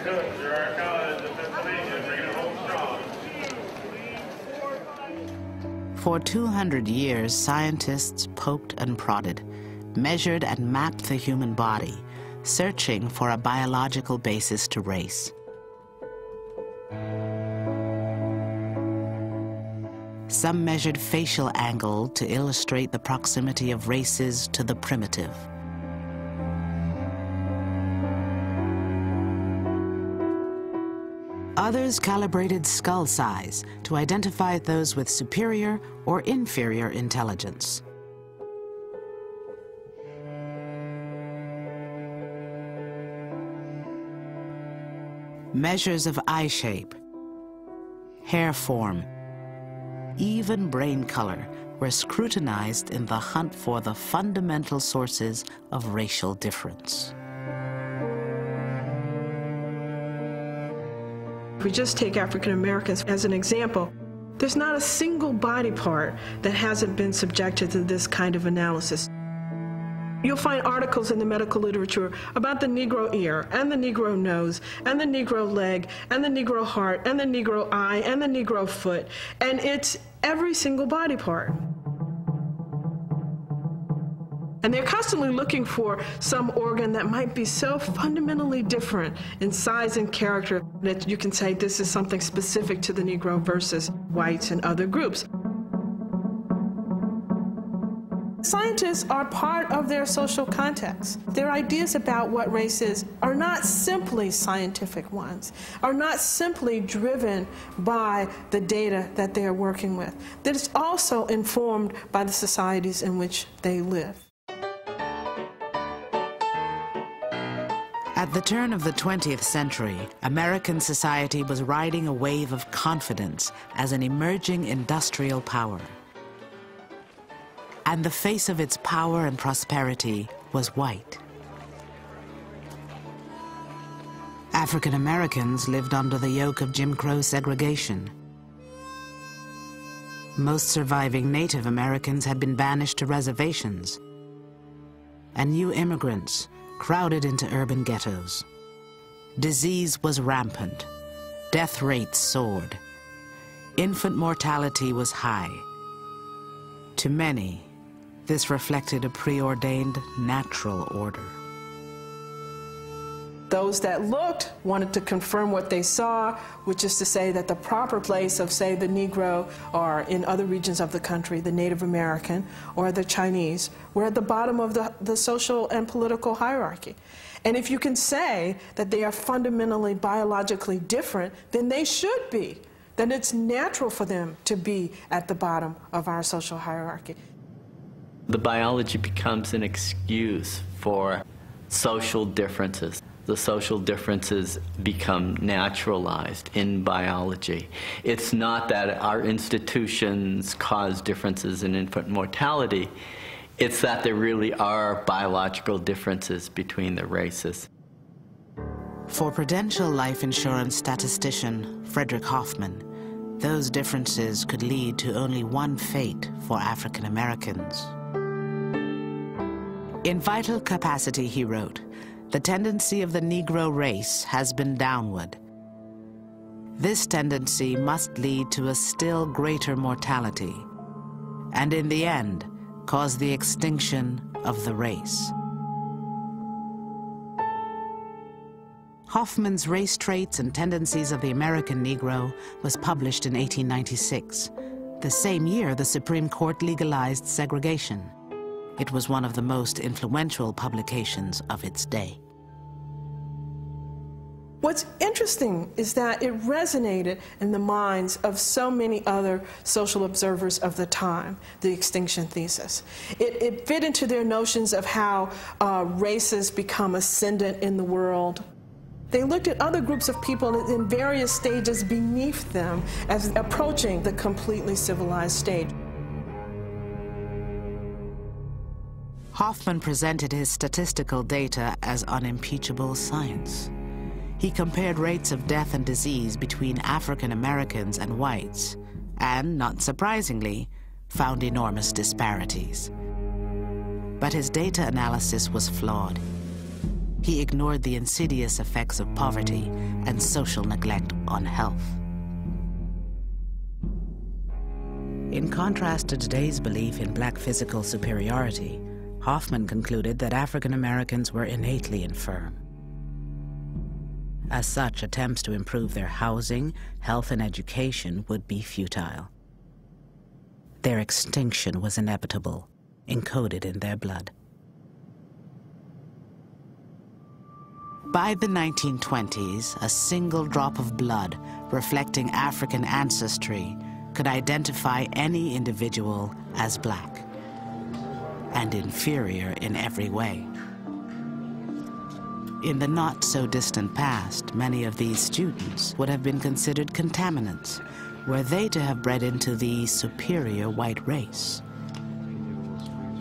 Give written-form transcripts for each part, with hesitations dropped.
Cooks, you're our college of Pennsylvania, bringing it home strong. For 200 years, scientists poked and prodded, measured and mapped the human body, searching for a biological basis to race. Some measured facial angle to illustrate the proximity of races to the primitive. Others calibrated skull size to identify those with superior or inferior intelligence. Measures of eye shape, hair form, even brain color were scrutinized in the hunt for the fundamental sources of racial difference. If we just take African Americans as an example, there's not a single body part that hasn't been subjected to this kind of analysis. You'll find articles in the medical literature about the Negro ear, and the Negro nose, and the Negro leg, and the Negro heart, and the Negro eye, and the Negro foot, and it's every single body part. And they're constantly looking for some organ that might be so fundamentally different in size and character that you can say this is something specific to the Negro versus whites and other groups. Scientists are part of their social context. Their ideas about what race is are not simply scientific ones, are not simply driven by the data that they are working with. That it's also informed by the societies in which they live. At the turn of the 20th century, American society was riding a wave of confidence as an emerging industrial power. And the face of its power and prosperity was white. African Americans lived under the yoke of Jim Crow segregation. Most surviving Native Americans had been banished to reservations, and new immigrants crowded into urban ghettos. Disease was rampant. Death rates soared. Infant mortality was high. To many, this reflected a preordained natural order. Those that looked wanted to confirm what they saw, which is to say that the proper place of, say, the Negro, or in other regions of the country, the Native American or the Chinese, were at the bottom of the social and political hierarchy. And if you can say that they are fundamentally biologically different, then they should be. Then it's natural for them to be at the bottom of our social hierarchy. The biology becomes an excuse for social differences. The social differences become naturalized in biology. It's not that our institutions cause differences in infant mortality. It's that there really are biological differences between the races. For Prudential life insurance statistician Frederick Hoffman, those differences could lead to only one fate for African Americans. In Vital Capacity, he wrote, "The tendency of the Negro race has been downward. This tendency must lead to a still greater mortality, and in the end, cause the extinction of the race." Hoffman's Race Traits and Tendencies of the American Negro was published in 1896, the same year the Supreme Court legalized segregation. It was one of the most influential publications of its day. What's interesting is that it resonated in the minds of so many other social observers of the time, the extinction thesis. It fit into their notions of how races become ascendant in the world. They looked at other groups of people in various stages beneath them as approaching the completely civilized stage. Hoffman presented his statistical data as unimpeachable science. He compared rates of death and disease between African Americans and whites, and, not surprisingly, found enormous disparities. But his data analysis was flawed. he ignored the insidious effects of poverty and social neglect on health. In contrast to today's belief in black physical superiority, Hoffman concluded that African Americans were innately infirm. As such, attempts to improve their housing, health, and education would be futile. Their extinction was inevitable, encoded in their blood. By the 1920s, a single drop of blood reflecting African ancestry could identify any individual as black and inferior in every way. In the not-so-distant past, many of these students would have been considered contaminants, were they to have bred into the superior white race.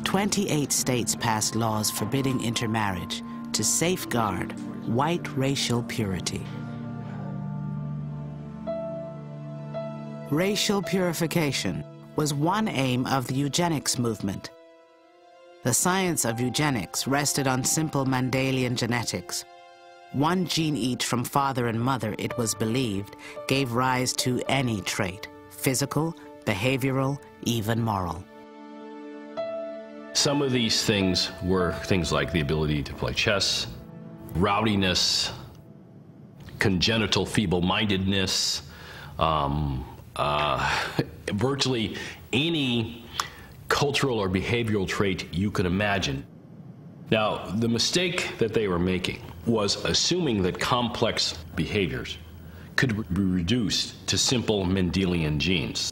28 states passed laws forbidding intermarriage to safeguard white racial purity. Racial purification was one aim of the eugenics movement. The science of eugenics rested on simple Mendelian genetics. One gene each from father and mother, it was believed, gave rise to any trait, physical, behavioral, even moral. Some of these things were things like the ability to play chess, rowdiness, congenital feeble-mindedness, virtually any cultural or behavioral trait you could imagine. Now, the mistake that they were making was assuming that complex behaviors could be reduced to simple Mendelian genes.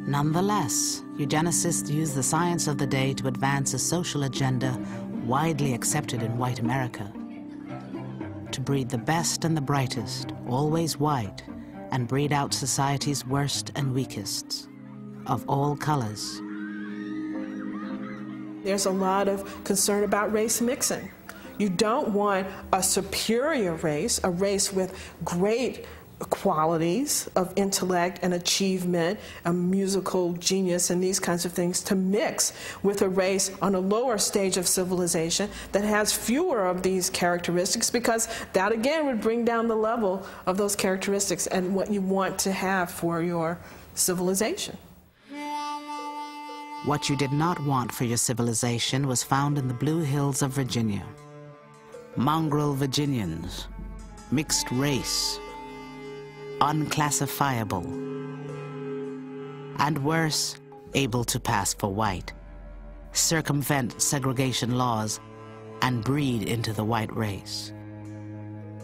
Nonetheless, eugenicists used the science of the day to advance a social agenda widely accepted in white America. To breed the best and the brightest, always white, and breed out society's worst and weakest, of all colors. There's a lot of concern about race mixing. You don't want a superior race, a race with great qualities of intellect and achievement, a musical genius and these kinds of things, to mix with a race on a lower stage of civilization that has fewer of these characteristics, because that again would bring down the level of those characteristics and what you want to have for your civilization. What you did not want for your civilization was found in the Blue Hills of Virginia. Mongrel Virginians, mixed race, unclassifiable, and worse, able to pass for white, circumvent segregation laws, and breed into the white race.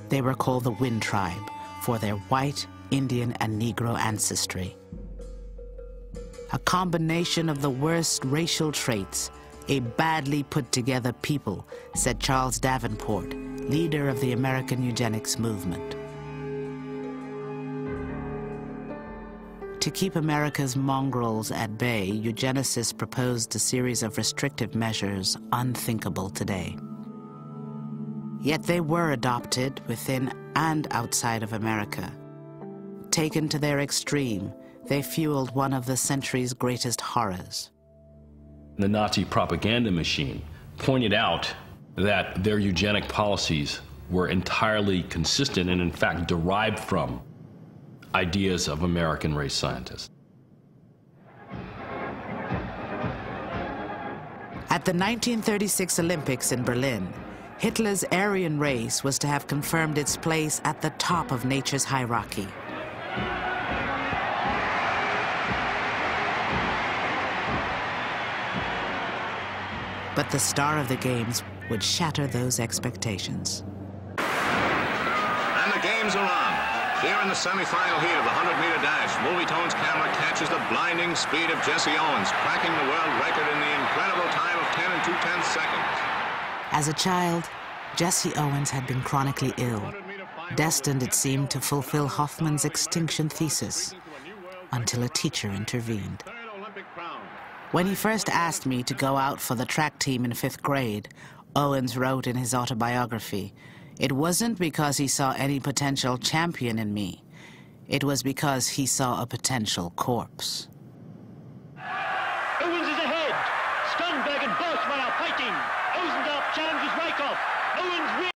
They were called the Wind Tribe for their white, Indian, and Negro ancestry. A combination of the worst racial traits, a badly put-together people, said Charles Davenport, leader of the American eugenics movement. To keep America's mongrels at bay, eugenicists proposed a series of restrictive measures unthinkable today. Yet they were adopted within and outside of America. Taken to their extreme, they fueled one of the century's greatest horrors. The Nazi propaganda machine pointed out that their eugenic policies were entirely consistent and, in fact, derived from ideas of American race scientists. At the 1936 Olympics in Berlin, Hitler's Aryan race was to have confirmed its place at the top of nature's hierarchy. But the star of the games would shatter those expectations. And the games are on. Here in the semifinal heat of the 100-meter dash, Movietone's camera catches the blinding speed of Jesse Owens, cracking the world record in the incredible time of 10 and 2/10 seconds. As a child, Jesse Owens had been chronically ill, destined, it seemed, to fulfill Hoffman's extinction thesis, until a teacher intervened. When he first asked me to go out for the track team in 5th grade, Owens wrote in his autobiography, "It wasn't because he saw any potential champion in me. It was because he saw a potential corpse." Owens is ahead. Sternberg and Boschmann are fighting. Osendorf challenges Raikoff. Owens win.